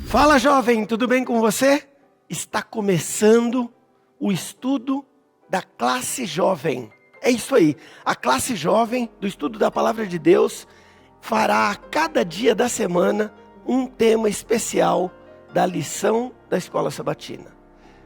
Fala, jovem, tudo bem com você? Está começando o estudo da classe jovem. É isso aí, a classe jovem do estudo da Palavra de Deus fará a cada dia da semana um tema especial da lição da Escola Sabatina.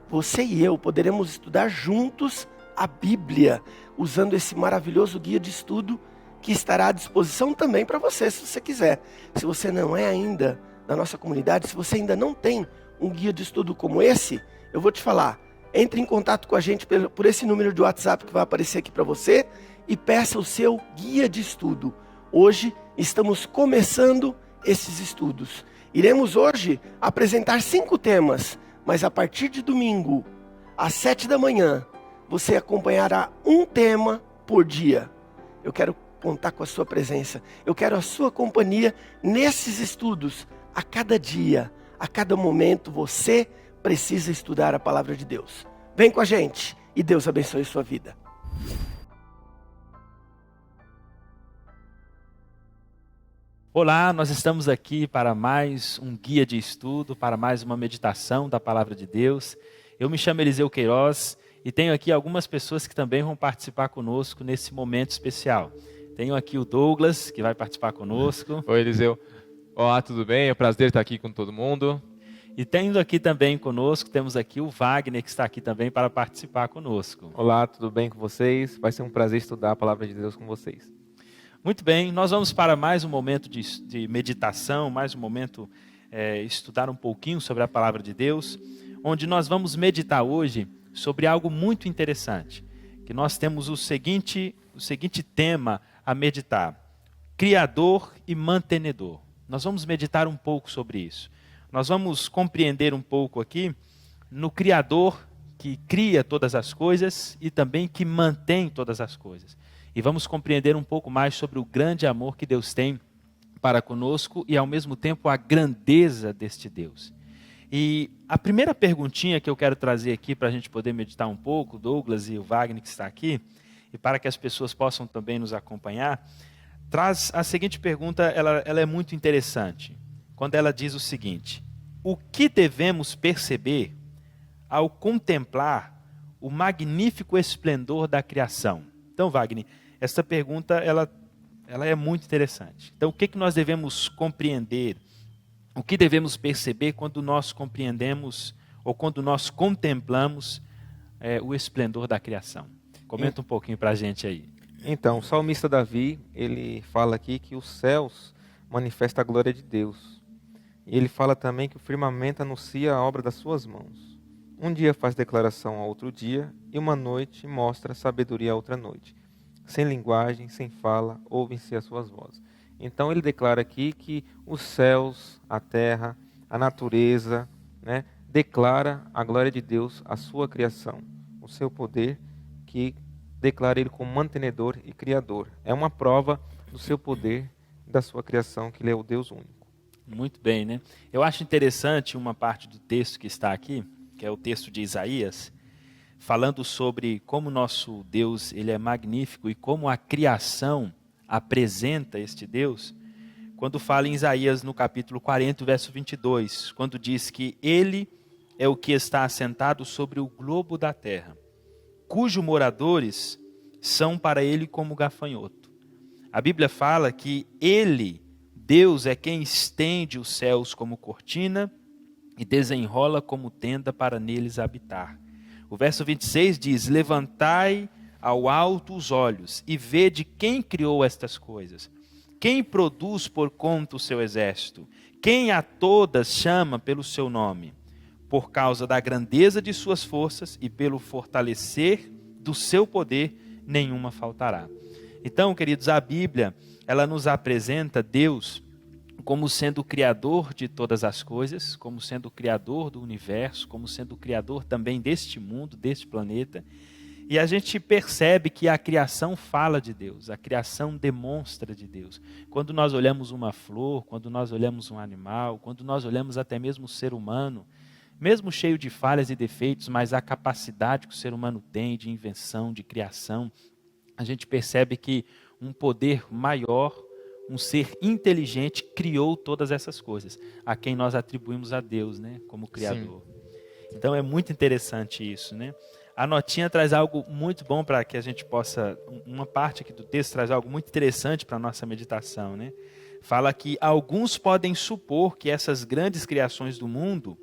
Você e eu poderemos estudar juntos a Bíblia, usando esse maravilhoso guia de estudo que estará à disposição também para você, se você quiser. Se você não é ainda da nossa comunidade, se você ainda não tem um guia de estudo como esse, eu vou te falar, entre em contato com a gente por esse número de WhatsApp que vai aparecer aqui para você e peça o seu guia de estudo. Hoje estamos começando esses estudos. Iremos hoje apresentar 5 temas, mas a partir de domingo, às 7 da manhã, você acompanhará um tema por dia. Eu quero contar com a sua presença, eu quero a sua companhia nesses estudos. A cada dia, a cada momento, você precisa estudar a palavra de Deus. Vem com a gente e Deus abençoe sua vida. Olá, nós estamos aqui para mais um guia de estudo, para mais uma meditação da palavra de Deus. Eu me chamo Eliseu Queiroz e tenho aqui algumas pessoas que também vão participar conosco nesse momento especial. Tenho aqui o Douglas, que vai participar conosco. Oi, Eliseu. Olá, tudo bem? É um prazer estar aqui com todo mundo. E tendo aqui também conosco, temos aqui o Wagner, que está aqui também para participar conosco. Olá, tudo bem com vocês? Vai ser um prazer estudar a palavra de Deus com vocês. Muito bem, nós vamos para mais um momento de meditação, mais um momento estudar um pouquinho sobre a palavra de Deus, onde nós vamos meditar hoje sobre algo muito interessante, que nós temos o seguinte tema a meditar: Criador e mantenedor. Nós vamos meditar um pouco sobre isso. Nós vamos compreender um pouco aqui no Criador que cria todas as coisas e também que mantém todas as coisas. E vamos compreender um pouco mais sobre o grande amor que Deus tem para conosco e ao mesmo tempo a grandeza deste Deus. E a primeira perguntinha que eu quero trazer aqui para a gente poder meditar um pouco, Douglas e o Wagner que está aqui, e para que as pessoas possam também nos acompanhar, traz a seguinte pergunta, ela é muito interessante, quando ela diz o seguinte: o que devemos perceber ao contemplar o magnífico esplendor da criação? Então, Wagner, essa pergunta ela é muito interessante. Então, o que nós devemos compreender, o que devemos perceber quando nós compreendemos ou quando nós contemplamos o esplendor da criação? Comenta um pouquinho para a gente aí. Então, o salmista Davi, ele fala aqui que os céus manifestam a glória de Deus. E ele fala também que o firmamento anuncia a obra das suas mãos. Um dia faz declaração a outro dia, e uma noite mostra sabedoria a outra noite. Sem linguagem, sem fala, ouvem-se as suas vozes. Então ele declara aqui que os céus, a terra, a natureza, declara a glória de Deus, a sua criação, o seu poder, que declara ele como mantenedor e criador. É uma prova do seu poder, da sua criação, que ele é o Deus único. Muito bem, né? Eu acho interessante uma parte do texto que está aqui, que é o texto de Isaías, falando sobre como nosso Deus ele é magnífico e como a criação apresenta este Deus, quando fala em Isaías no capítulo 40, verso 22, quando diz que ele é o que está assentado sobre o globo da terra, cujos moradores são para ele como gafanhoto. A Bíblia fala que ele, Deus, é quem estende os céus como cortina e desenrola como tenda para neles habitar. O verso 26 diz: levantai ao alto os olhos e vede quem criou estas coisas. Quem produz por conta o seu exército? Quem a todas chama pelo seu nome? Por causa da grandeza de suas forças e pelo fortalecer do seu poder, nenhuma faltará. Então, queridos, a Bíblia, ela nos apresenta Deus como sendo o criador de todas as coisas, como sendo o criador do universo, como sendo o criador também deste mundo, deste planeta. E a gente percebe que a criação fala de Deus, a criação demonstra de Deus. Quando nós olhamos uma flor, quando nós olhamos um animal, quando nós olhamos até mesmo o ser humano, mesmo cheio de falhas e defeitos, mas a capacidade que o ser humano tem de invenção, de criação, a gente percebe que um poder maior, um ser inteligente, criou todas essas coisas, a quem nós atribuímos a Deus, né, como Criador. Sim. Então é muito interessante isso, né? A notinha traz algo muito bom para que a gente possa, uma parte aqui do texto traz algo muito interessante para a nossa meditação, né? Fala que alguns podem supor que essas grandes criações do mundo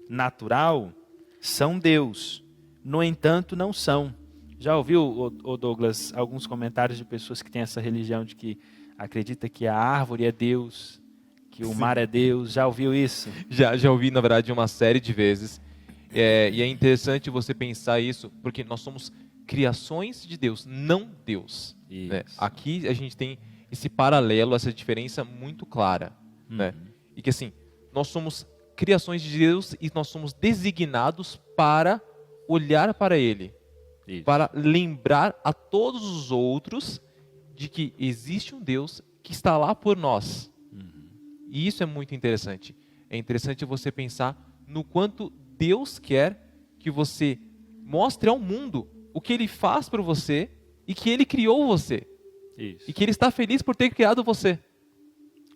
natural são Deus, no entanto não são. Já ouviu, Douglas, alguns comentários de pessoas que têm essa religião de que acredita que a árvore é Deus, que o mar é Deus? Já ouviu isso? Já ouvi, na verdade, uma série de vezes. E é interessante você pensar isso, porque nós somos criações de Deus, não Deus. Né? Aqui a gente tem esse paralelo, essa diferença muito clara. Né? E que assim, nós somos criações de Deus e nós somos designados para olhar para Ele. Isso. Para lembrar a todos os outros de que existe um Deus que está lá por nós. E isso é muito interessante. É interessante você pensar no quanto Deus quer que você mostre ao mundo o que Ele faz por você e que Ele criou você. Isso. E que Ele está feliz por ter criado você.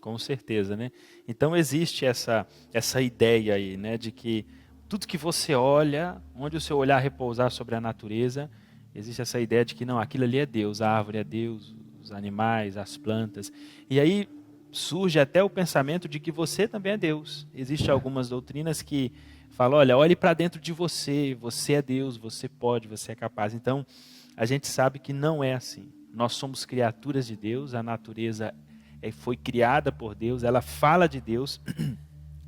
Com certeza, né? Então existe essa ideia aí, né, de que tudo que você olha, onde o seu olhar repousar sobre a natureza, existe essa ideia de que não, aquilo ali é Deus, a árvore é Deus, os animais, as plantas. E aí surge até o pensamento de que você também é Deus. Existem algumas doutrinas que falam, olha, olhe para dentro de você, você é Deus, você pode, você é capaz. Então, a gente sabe que não é assim. Nós somos criaturas de Deus, a natureza foi criada por Deus, ela fala de Deus,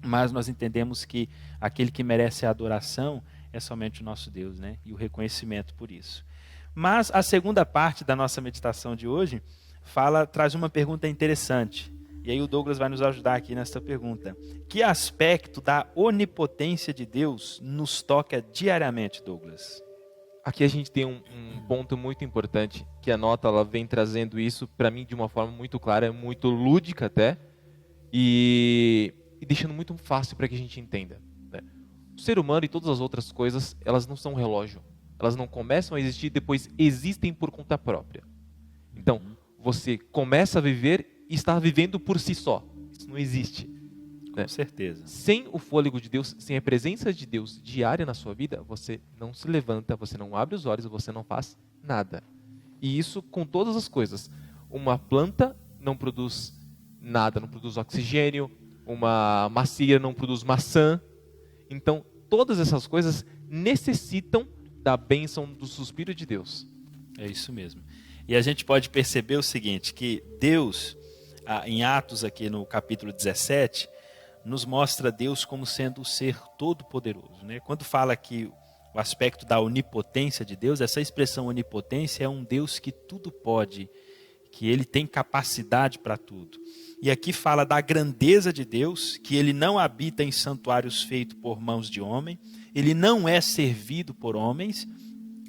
mas nós entendemos que aquele que merece a adoração é somente o nosso Deus, né? E o reconhecimento por isso. Mas a segunda parte da nossa meditação de hoje traz uma pergunta interessante. E aí o Douglas vai nos ajudar aqui nessa pergunta. Que aspecto da onipotência de Deus nos toca diariamente, Douglas? Aqui a gente tem um ponto muito importante, que a nota ela vem trazendo isso para mim de uma forma muito clara, muito lúdica até, e deixando muito fácil para que a gente entenda. Né? O ser humano e todas as outras coisas, elas não são um relógio. Elas não começam a existir e depois existem por conta própria. Então, você começa a viver e está vivendo por si só. Isso não existe. Com certeza. Sem o fôlego de Deus, sem a presença de Deus diária na sua vida, você não se levanta, você não abre os olhos, você não faz nada. E isso com todas as coisas. Uma planta não produz nada, não produz oxigênio, uma macieira não produz maçã. Então, todas essas coisas necessitam da bênção do suspiro de Deus. É isso mesmo. E a gente pode perceber o seguinte, que Deus, em Atos aqui no capítulo 17, nos mostra Deus como sendo o ser todo-poderoso, né? Quando fala que o aspecto da onipotência de Deus, essa expressão onipotência é um Deus que tudo pode, que Ele tem capacidade para tudo. E aqui fala da grandeza de Deus, que Ele não habita em santuários feitos por mãos de homem, Ele não é servido por homens,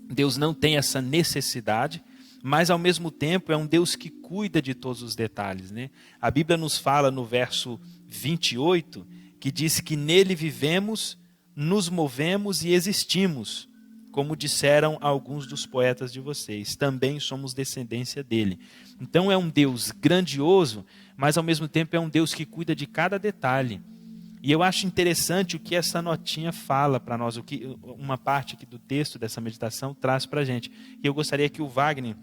Deus não tem essa necessidade, mas ao mesmo tempo é um Deus que cuida de todos os detalhes, né? A Bíblia nos fala no verso 28, que diz que nele vivemos, nos movemos e existimos, como disseram alguns dos poetas de vocês, também somos descendência dele. Então é um Deus grandioso, mas ao mesmo tempo é um Deus que cuida de cada detalhe. E eu acho interessante o que essa notinha fala para nós, o que uma parte aqui do texto dessa meditação traz para a gente. E eu gostaria que o Wagner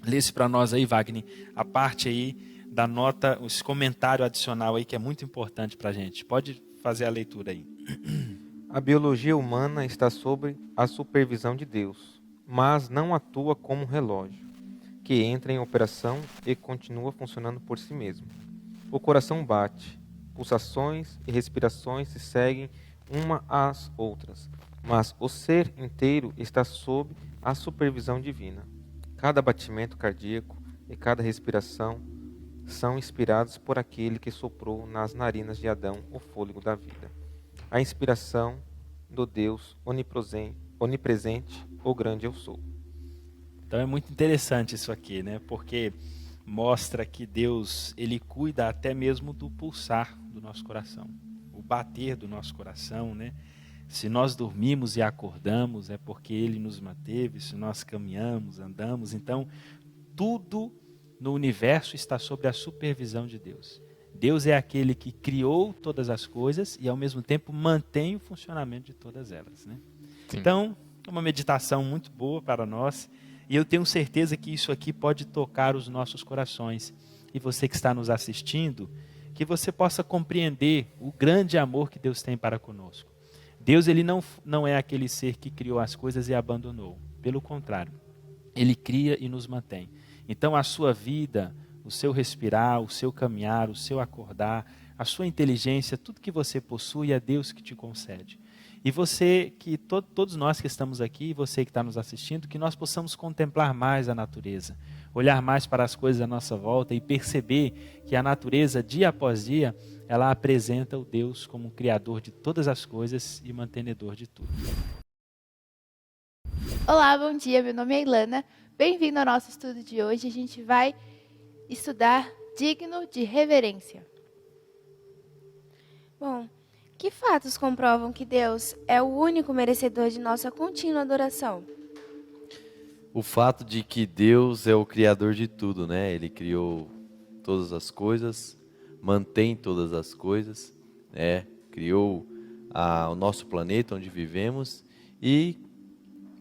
lesse para nós aí, Wagner, a parte aí da nota, esse comentário adicional aí que é muito importante para a gente. Pode fazer a leitura aí. A biologia humana está sob a supervisão de Deus, mas não atua como um relógio, que entra em operação e continua funcionando por si mesmo. O coração bate, pulsações e respirações se seguem uma às outras, mas o ser inteiro está sob a supervisão divina. Cada batimento cardíaco e cada respiração são inspirados por aquele que soprou nas narinas de Adão o fôlego da vida. A inspiração do Deus onipresente, o grande eu sou. Então é muito interessante isso aqui, né? Porque mostra que Deus, Ele cuida até mesmo do pulsar do nosso coração, o bater do nosso coração, né? Se nós dormimos e acordamos, é porque Ele nos manteve. Se nós caminhamos, andamos, então tudo no universo está sob a supervisão de Deus. Deus é aquele que criou todas as coisas e, ao mesmo tempo, mantém o funcionamento de todas elas, né? Então, é uma meditação muito boa para nós e eu tenho certeza que isso aqui pode tocar os nossos corações. E você que está nos assistindo, que você possa compreender o grande amor que Deus tem para conosco. Deus, ele não é aquele ser que criou as coisas e abandonou. Pelo contrário, ele cria e nos mantém. Então, a sua vida, o seu respirar, o seu caminhar, o seu acordar, a sua inteligência, tudo que você possui é Deus que te concede. E você, todos nós que estamos aqui, você que está nos assistindo, que nós possamos contemplar mais a natureza, olhar mais para as coisas à nossa volta e perceber que a natureza, dia após dia, ela apresenta o Deus como Criador de todas as coisas e mantenedor de tudo. Olá, bom dia, meu nome é Ilana. Bem-vindo ao nosso estudo de hoje. A gente vai estudar digno de reverência. Bom, que fatos comprovam que Deus é o único merecedor de nossa contínua adoração? O fato de que Deus é o criador de tudo, né? Ele criou todas as coisas, mantém todas as coisas, né? Criou o nosso planeta onde vivemos e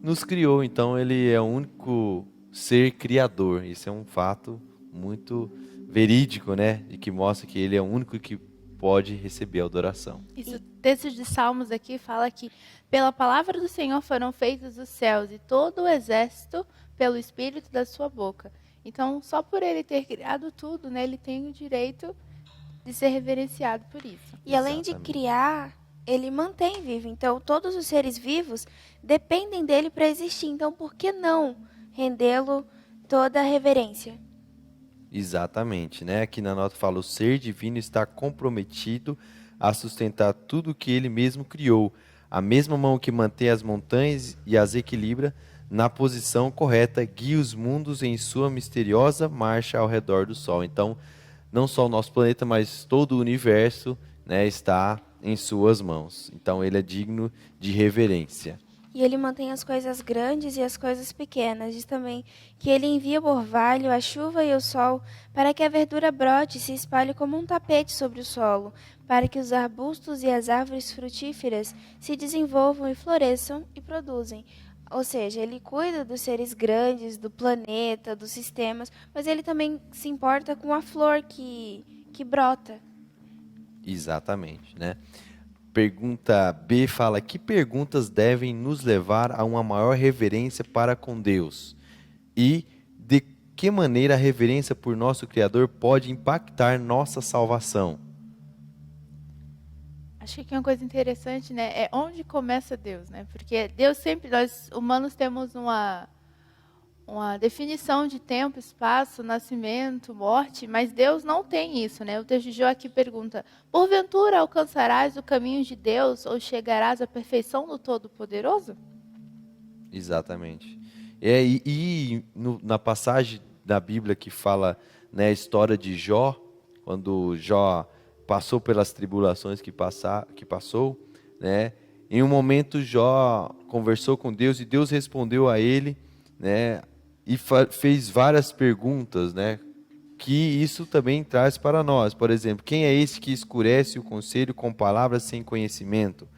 nos criou. Então, ele é o único ser criador. Isso é um fato muito verídico, né? E que mostra que ele é o único que pode receber a adoração. Isso, o texto de Salmos aqui fala que pela palavra do Senhor foram feitos os céus e todo o exército pelo espírito da sua boca. Então, só por ele ter criado tudo, né, ele tem o direito de ser reverenciado por isso. E além de criar, ele mantém vivo. Então, todos os seres vivos dependem dele para existir. Então, por que não rendê-lo toda a reverência? Exatamente, né? Aqui na nota fala, o ser divino está comprometido a sustentar tudo o que ele mesmo criou. A mesma mão que mantém as montanhas e as equilibra na posição correta, guia os mundos em sua misteriosa marcha ao redor do Sol. Então, não só o nosso planeta, mas todo o universo, né, está em suas mãos. Então, ele é digno de reverência. E ele mantém as coisas grandes e as coisas pequenas. Diz também que ele envia o orvalho, a chuva e o sol, para que a verdura brote e se espalhe como um tapete sobre o solo, para que os arbustos e as árvores frutíferas se desenvolvam e floresçam e produzem. Ou seja, ele cuida dos seres grandes, do planeta, dos sistemas, mas ele também se importa com a flor que brota. Exatamente, né? Pergunta B fala, que perguntas devem nos levar a uma maior reverência para com Deus? E de que maneira a reverência por nosso Criador pode impactar nossa salvação? Acho que aqui uma coisa interessante, né, é onde começa Deus, né? Porque Deus sempre, nós humanos temos uma definição de tempo, espaço, nascimento, morte, mas Deus não tem isso, né? O texto de Jó aqui pergunta, porventura alcançarás o caminho de Deus ou chegarás à perfeição do Todo-Poderoso? Exatamente. Na passagem da Bíblia que fala, né, a história de Jó, quando Jó passou pelas tribulações que passou, né? Em um momento Jó conversou com Deus e Deus respondeu a ele, né? E fez várias perguntas, né? Que isso também traz para nós. Por exemplo, quem é esse que escurece o conselho com palavras sem conhecimento?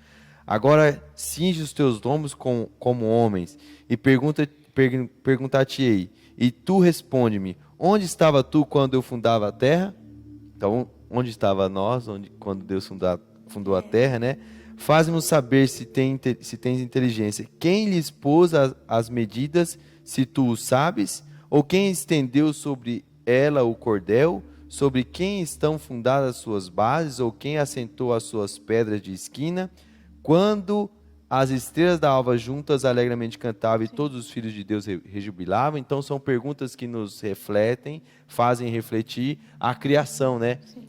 Agora cinge os teus lombos como homens e perguntar-te-ei. E tu responde-me, onde estava tu quando eu fundava a terra? Então, onde estava nós, quando Deus fundou a terra, né? Faz-nos saber se tens inteligência. Quem lhes pôs as medidas, se tu o sabes? Ou quem estendeu sobre ela o cordel? Sobre quem estão fundadas as suas bases? Ou quem assentou as suas pedras de esquina? Quando as estrelas da alva juntas alegremente cantavam e todos os filhos de Deus rejubilavam. Então são perguntas que nos refletem, fazem refletir a criação, né? Sim.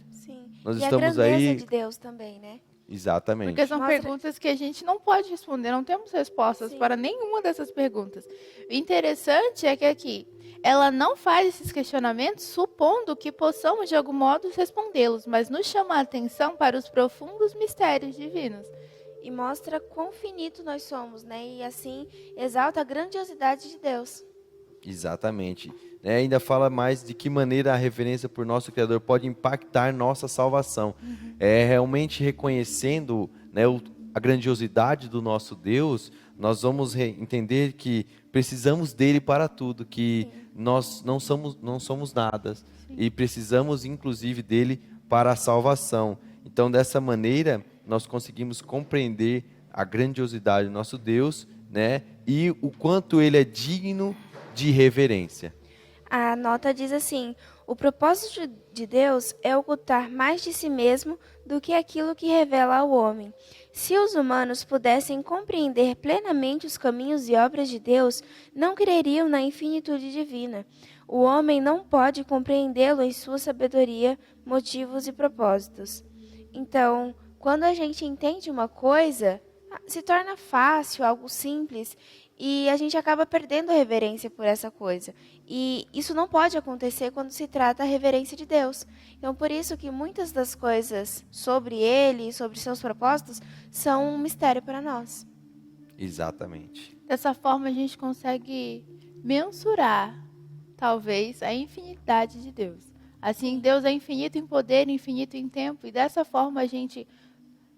Nós e estamos a grandeza aí... de Deus também, né? Exatamente. Porque são perguntas que a gente não pode responder, não temos respostas para nenhuma dessas perguntas. O interessante é que aqui, ela não faz esses questionamentos supondo que possamos de algum modo respondê-los, mas nos chama a atenção para os profundos mistérios divinos. E mostra quão finito nós somos, né? E assim exalta a grandiosidade de Deus. Exatamente. né, ainda fala mais de que maneira a reverência por nosso Criador pode impactar nossa salvação. Realmente reconhecendo, né, a grandiosidade do nosso Deus, nós vamos entender que precisamos dele para tudo, que nós não somos nada e precisamos inclusive dele para a salvação. Então, dessa maneira, nós conseguimos compreender a grandiosidade do nosso Deus, né, e o quanto ele é digno de reverência. A nota diz assim: o propósito de Deus é ocultar mais de si mesmo do que aquilo que revela ao homem. Se os humanos pudessem compreender plenamente os caminhos e obras de Deus, não creriam na infinitude divina. O homem não pode compreendê-lo em sua sabedoria, motivos e propósitos. Então, quando a gente entende uma coisa, se torna fácil, algo simples, e a gente acaba perdendo a reverência por essa coisa. E isso não pode acontecer quando se trata da reverência de Deus. Então, por isso que muitas das coisas sobre Ele, sobre seus propósitos, são um mistério para nós. Exatamente. Dessa forma, a gente consegue mensurar, talvez, a infinidade de Deus. Assim, Deus é infinito em poder, infinito em tempo, e dessa forma a gente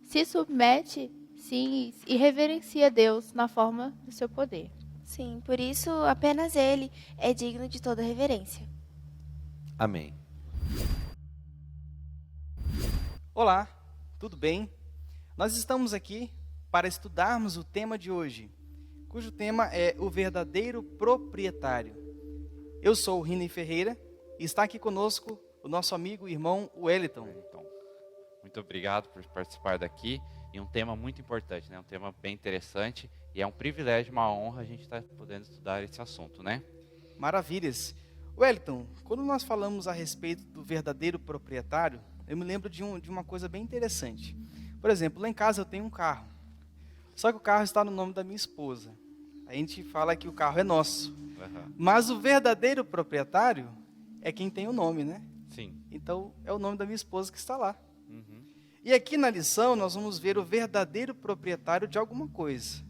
se submete, sim, e reverencia Deus na forma do seu poder. Sim, por isso apenas Ele é digno de toda reverência. Amém. Olá, tudo bem? Nós estamos aqui para estudarmos o tema de hoje, cujo tema é o verdadeiro proprietário. Eu sou o Rini Ferreira e está aqui conosco o nosso amigo e irmão Wellington. Então, muito obrigado por participar daqui. E um tema muito importante, né? Um tema bem interessante. E é um privilégio, uma honra a gente estar podendo estudar esse assunto, né? Maravilhas. Wellington, quando nós falamos a respeito do verdadeiro proprietário, eu me lembro de uma coisa bem interessante. Por exemplo, lá em casa eu tenho um carro. Só que o carro está no nome da minha esposa. A gente fala que o carro é nosso. Mas o verdadeiro proprietário é quem tem o nome, né? Sim. Então, é o nome da minha esposa que está lá. E aqui na lição, nós vamos ver o verdadeiro proprietário de alguma coisa.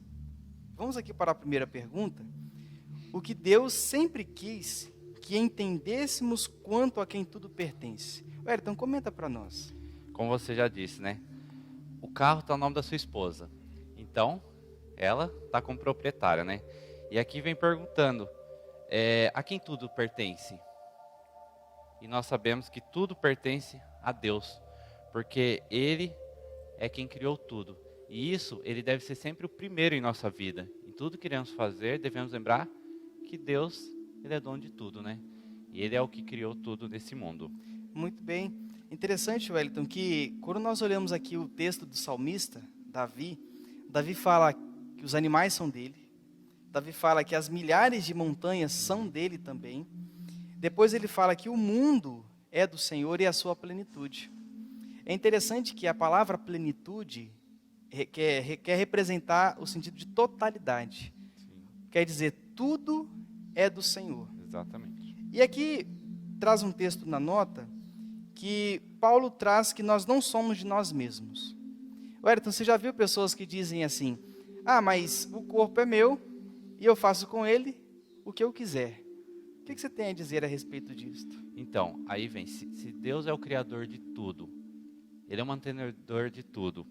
Vamos aqui para a primeira pergunta. O que Deus sempre quis que entendêssemos quanto a quem tudo pertence. Wellington, comenta para nós. Como você já disse, né? O carro está no nome da sua esposa. Então, ela está como proprietária, né? E aqui vem perguntando, a quem tudo pertence? E nós sabemos que tudo pertence a Deus. Porque Ele é quem criou tudo. E isso, Ele deve ser sempre o primeiro em nossa vida. Em tudo que iremos fazer, devemos lembrar que Deus, Ele é dono de tudo, né? E Ele é o que criou tudo nesse mundo. Muito bem. Interessante, Wellington, que quando nós olhamos aqui o texto do salmista, Davi fala que os animais são dele. Davi fala que as milhares de montanhas são dele também. Depois ele fala que o mundo é do Senhor e a sua plenitude. É interessante que a palavra plenitude quer representar o sentido de totalidade. Sim. Quer dizer, tudo é do Senhor. Exatamente. E aqui traz um texto na nota que Paulo traz que nós não somos de nós mesmos. Wellington, você já viu pessoas que dizem assim, mas o corpo é meu e eu faço com ele o que eu quiser. O que você tem a dizer a respeito disso? Então, aí vem, se Deus é o criador de tudo, Ele é o mantenedor de tudo.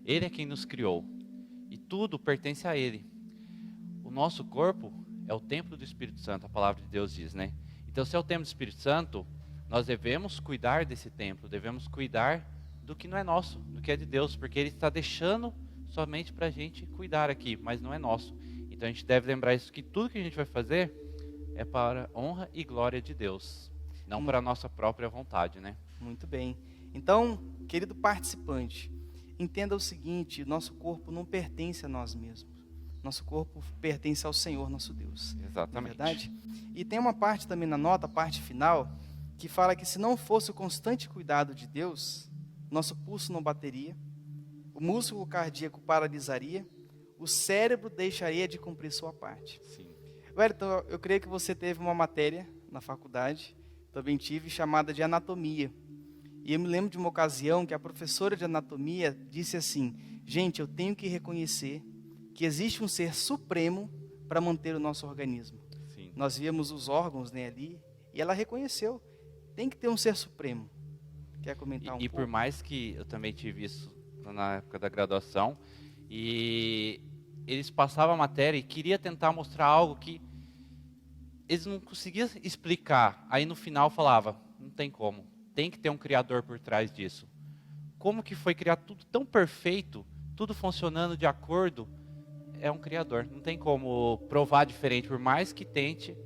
Ele é quem nos criou. E tudo pertence a Ele. O nosso corpo é o templo do Espírito Santo, a palavra de Deus diz, né? Então, se é o templo do Espírito Santo, nós devemos cuidar desse templo, devemos cuidar do que não é nosso, do que é de Deus, porque Ele está deixando somente para a gente cuidar aqui, mas não é nosso. Então, a gente deve lembrar isso, que tudo que a gente vai fazer é para a honra e glória de Deus, não para a nossa própria vontade, né? Muito bem. Então, querido participante, entenda o seguinte, nosso corpo não pertence a nós mesmos. Nosso corpo pertence ao Senhor, nosso Deus. Exatamente. Não é verdade? E tem uma parte também na nota, a parte final, que fala que se não fosse o constante cuidado de Deus, nosso pulso não bateria, o músculo cardíaco paralisaria, o cérebro deixaria de cumprir sua parte. Sim. Wellington, eu creio que você teve uma matéria na faculdade, também tive, chamada de anatomia. E eu me lembro de uma ocasião que a professora de anatomia disse assim, gente, eu tenho que reconhecer que existe um ser supremo para manter o nosso organismo. Sim. Nós víamos os órgãos, né, ali, E ela reconheceu. Tem que ter um ser supremo. Quer comentar um pouco? E por mais que eu também tive isso na época da graduação, e eles passavam a matéria e queria tentar mostrar algo que eles não conseguiam explicar. Aí no final falava, não tem como, tem que ter um criador por trás disso. Como que foi criar tudo tão perfeito, tudo funcionando de acordo? É um criador, não tem como provar diferente, por mais que tente,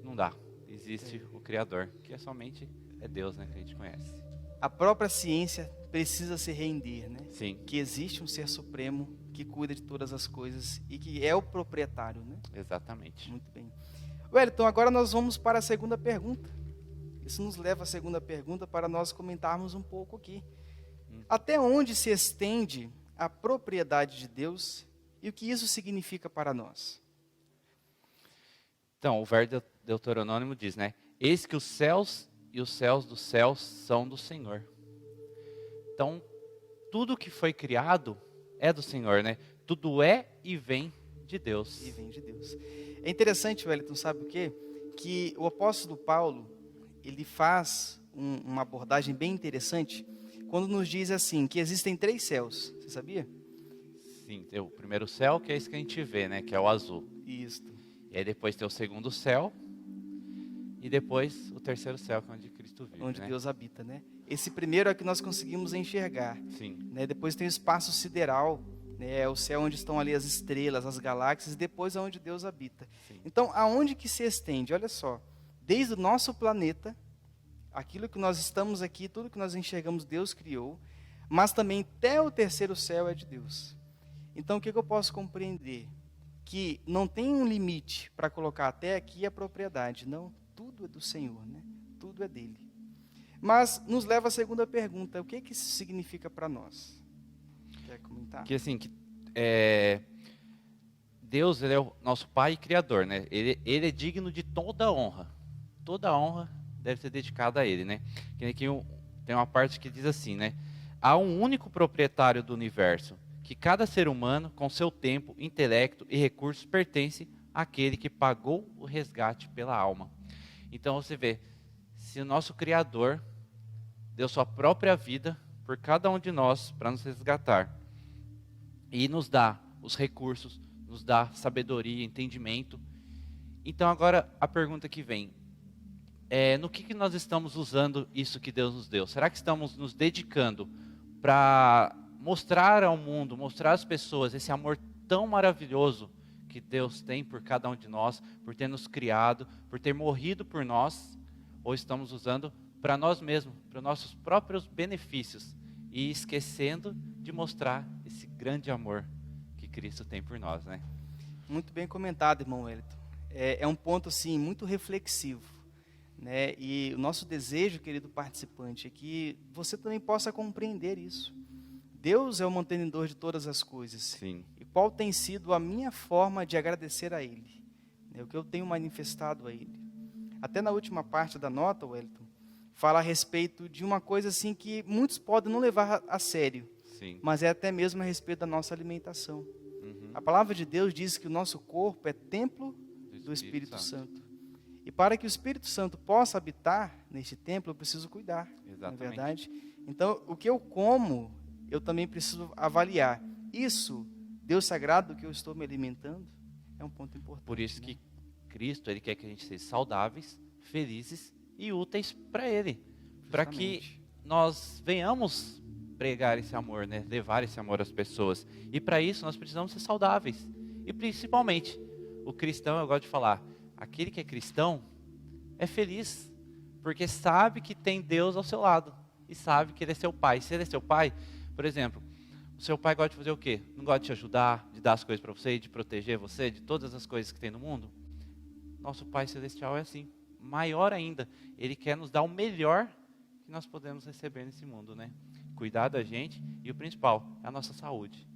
não dá. Existe o criador, que somente é Deus, né, que a gente conhece. A própria ciência precisa se render, né? Sim. Que existe um ser supremo que cuida de todas as coisas e que é o proprietário, né? Exatamente. Muito bem. Wellington, agora nós vamos para a segunda pergunta. Isso nos leva à segunda pergunta para nós comentarmos um pouco aqui. Até onde se estende a propriedade de Deus e o que isso significa para nós? Então, o verso Deuteronômio diz, né? Eis que os céus e os céus dos céus são do Senhor. Então, tudo que foi criado é do Senhor, né? Tudo é e vem de Deus. E vem de Deus. É interessante, Wellington, sabe o quê? Que o apóstolo Paulo, ele faz uma abordagem bem interessante quando nos diz assim, que existem 3 céus. Você sabia? Sim, tem o primeiro céu, que é esse que a gente vê, né? Que é o azul. Isso. E aí depois tem o segundo céu. E depois o terceiro céu, que é onde Cristo vive. Onde né? Deus habita, né? Esse primeiro é o que nós conseguimos enxergar. Sim. Né? Depois tem o espaço sideral, né? É o céu onde estão ali as estrelas, as galáxias, e depois é onde Deus habita. Sim. Então, aonde que se estende? Olha só, desde o nosso planeta, aquilo que nós estamos aqui, tudo que nós enxergamos, Deus criou, mas também até o terceiro céu é de Deus. Então, o que eu posso compreender? Que não tem um limite para colocar até aqui a propriedade, não. Tudo é do Senhor, né? Tudo é dele. Mas nos leva à segunda pergunta, o que isso significa para nós? Quer comentar? Que assim, Deus, ele é o nosso Pai e Criador, né? Ele é digno de toda honra. Toda honra deve ser dedicada a Ele, né? Que aqui tem uma parte que diz assim, né? Há um único proprietário do universo, que cada ser humano, com seu tempo, intelecto e recursos, pertence àquele que pagou o resgate pela alma. Então você vê, se o nosso Criador deu sua própria vida por cada um de nós para nos resgatar e nos dá os recursos, nos dá sabedoria, entendimento. Então agora a pergunta que vem, no que nós estamos usando isso que Deus nos deu? Será que estamos nos dedicando para mostrar ao mundo, mostrar às pessoas esse amor tão maravilhoso que Deus tem por cada um de nós, por ter nos criado, por ter morrido por nós, ou estamos usando para nós mesmos, para os nossos próprios benefícios, e esquecendo de mostrar esse grande amor que Cristo tem por nós, né? Muito bem comentado, irmão Wellington. É um ponto, assim, muito reflexivo, né? E o nosso desejo, querido participante, é que você também possa compreender isso. Deus é o mantenedor de todas as coisas. Sim. E qual tem sido a minha forma de agradecer a Ele? O que eu tenho manifestado a Ele? Até na última parte da nota, Wellington, fala a respeito de uma coisa assim que muitos podem não levar a sério. Sim. Mas é até mesmo a respeito da nossa alimentação. Uhum. A palavra de Deus diz que o nosso corpo é templo do Espírito Santo. E para que o Espírito Santo possa habitar neste templo, eu preciso cuidar. Exatamente. Não é verdade? Então, o que eu como, eu também preciso avaliar. Isso, Deus sagrado, do que eu estou me alimentando, é um ponto importante. Por isso que Cristo, Ele quer que a gente seja saudáveis, felizes e úteis para Ele. Para que nós venhamos pregar esse amor, né? Levar esse amor às pessoas. E para isso nós precisamos ser saudáveis. E principalmente, o cristão, eu gosto de falar, aquele que é cristão é feliz, porque sabe que tem Deus ao seu lado. E sabe que Ele é seu pai. Se Ele é seu pai, por exemplo, o seu pai gosta de fazer o quê? Não gosta de te ajudar, de dar as coisas para você, de proteger você, de todas as coisas que tem no mundo? Nosso Pai Celestial é assim, maior ainda. Ele quer nos dar o melhor que nós podemos receber nesse mundo, né? Cuidar da gente e o principal, é a nossa saúde.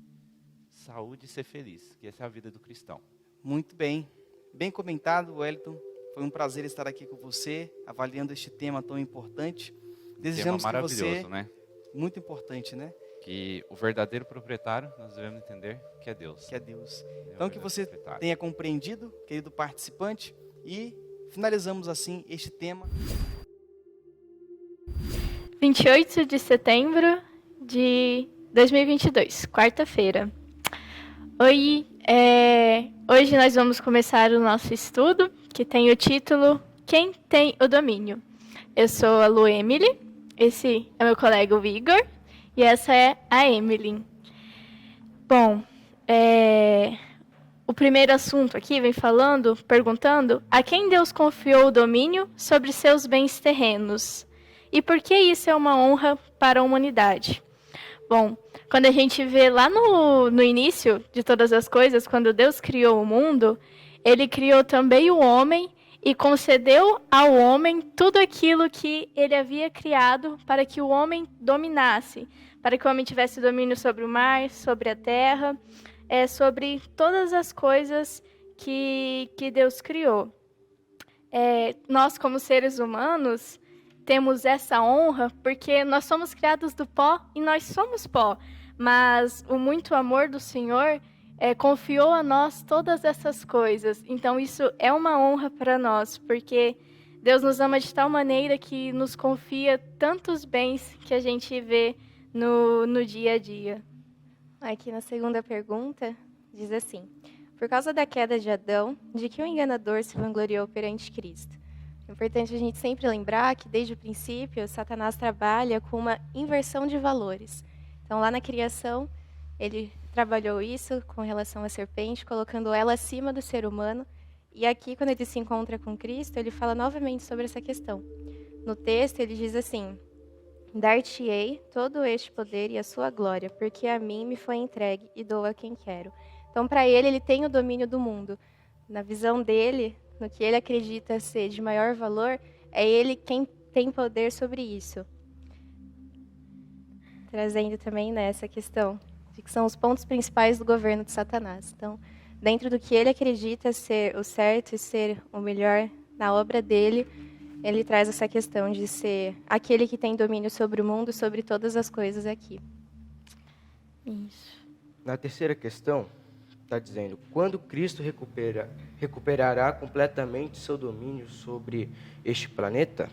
Saúde e ser feliz, que essa é a vida do cristão. Muito bem. Bem comentado, Wellington. Foi um prazer estar aqui com você, avaliando este tema tão importante. Desejamos tema que maravilhoso, você... né? Muito importante, né? Que o verdadeiro proprietário, nós devemos entender que é Deus. Que é Deus. Ele é o Então, que verdadeiro você proprietário. tenha compreendido, querido participante, e finalizamos assim este tema. 28 de setembro de 2022, quarta-feira. Hoje nós vamos começar o nosso estudo, que tem o título Quem tem o domínio? Eu sou a Lu Emily, esse é meu colega o Igor, e essa é a Emily. Bom, o primeiro assunto aqui vem perguntando a quem Deus confiou o domínio sobre seus bens terrenos. E por que isso é uma honra para a humanidade? Bom, quando a gente vê lá no início de todas as coisas, quando Deus criou o mundo, Ele criou também o homem e concedeu ao homem tudo aquilo que Ele havia criado para que o homem dominasse, para que o homem tivesse domínio sobre o mar, sobre a terra, sobre todas as coisas que Deus criou. Nós, como seres humanos, temos essa honra porque nós somos criados do pó e nós somos pó. Mas o muito amor do Senhor confiou a nós todas essas coisas. Então isso é uma honra para nós, porque Deus nos ama de tal maneira que nos confia tantos bens que a gente vê no dia a dia. Aqui na segunda pergunta, diz assim: por causa da queda de Adão, de que o enganador se vangloriou perante Cristo? É importante a gente sempre lembrar que, desde o princípio, Satanás trabalha com uma inversão de valores. Então, lá na criação, ele trabalhou isso com relação à serpente, colocando ela acima do ser humano. E aqui, quando ele se encontra com Cristo, ele fala novamente sobre essa questão. No texto, ele diz assim: dar-te-ei todo este poder e a sua glória, porque a mim me foi entregue e dou a quem quero. Então, para ele tem o domínio do mundo. Na visão dele, no que ele acredita ser de maior valor, é ele quem tem poder sobre isso. Trazendo também nessa questão de que são os pontos principais do governo de Satanás. Então, dentro do que ele acredita ser o certo e ser o melhor na obra dele, ele traz essa questão de ser aquele que tem domínio sobre o mundo, sobre todas as coisas aqui. Isso. Na terceira questão, está dizendo: quando Cristo recuperará completamente seu domínio sobre este planeta?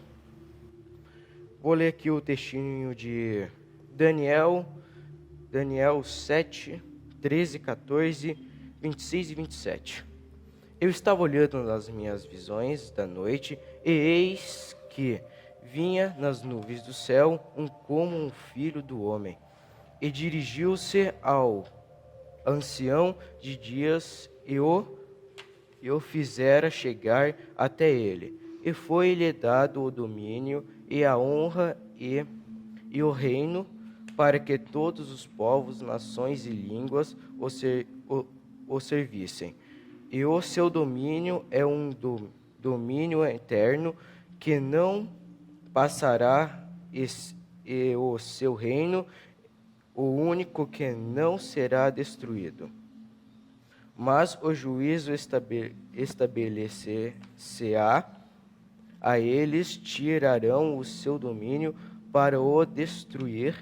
Vou ler aqui o textinho de Daniel 7, 13, 14, 26 e 27. Eu estava olhando nas minhas visões da noite, e eis que vinha nas nuvens do céu como um filho do homem, e dirigiu-se ao ancião de dias e o fizera chegar até ele. E foi-lhe dado o domínio e a honra e o reino, para que todos os povos, nações e línguas o servissem. E o seu domínio é um domínio eterno que não passará, e o seu reino o único que não será destruído. Mas o juízo estabelecer-se-á, a eles tirarão o seu domínio para o destruir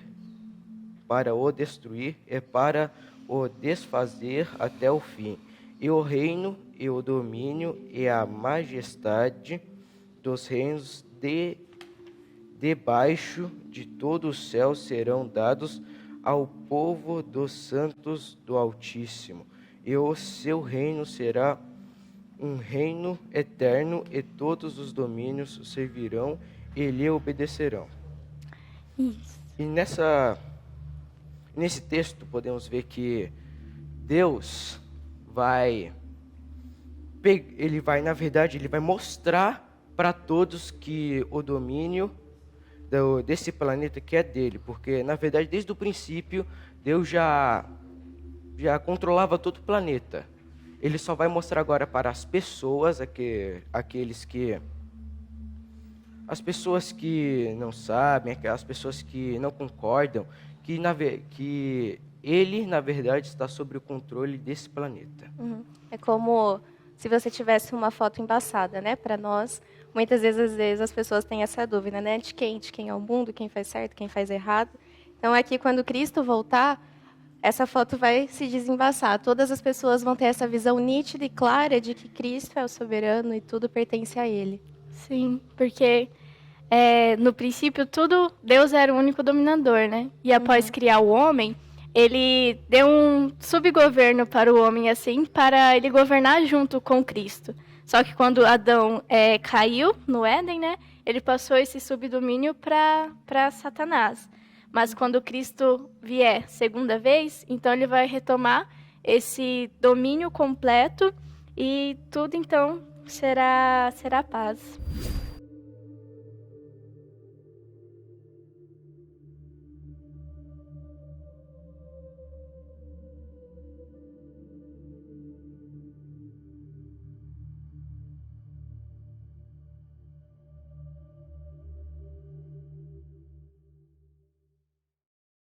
e para o desfazer até o fim. E o reino, e o domínio, e a majestade dos reinos debaixo de todo o céu serão dados ao povo dos santos do Altíssimo, e o seu reino será um reino eterno, e todos os domínios servirão e lhe obedecerão. Isso. E nesse texto podemos ver que Deus ele vai mostrar para todos que o domínio desse planeta que é dele, porque na verdade desde o princípio Deus já controlava todo o planeta. Ele só vai mostrar agora para as pessoas, as pessoas que não sabem, as pessoas que não concordam, que ele na verdade está sob o controle desse planeta. Uhum. É como se você tivesse uma foto embaçada, né? Para nós, muitas vezes as pessoas têm essa dúvida, né? De quem é o mundo, quem faz certo, quem faz errado. Então, aqui, quando Cristo voltar, essa foto vai se desembaçar. Todas as pessoas vão ter essa visão nítida e clara de que Cristo é o soberano e tudo pertence a Ele. Sim, porque no princípio Deus era o único dominador, né? E após criar o homem, ele deu um subgoverno para o homem, assim, para ele governar junto com Cristo. Só que quando Adão caiu no Éden, né? Ele passou esse subdomínio para Satanás. Mas quando Cristo vier segunda vez, então ele vai retomar esse domínio completo e tudo então será paz.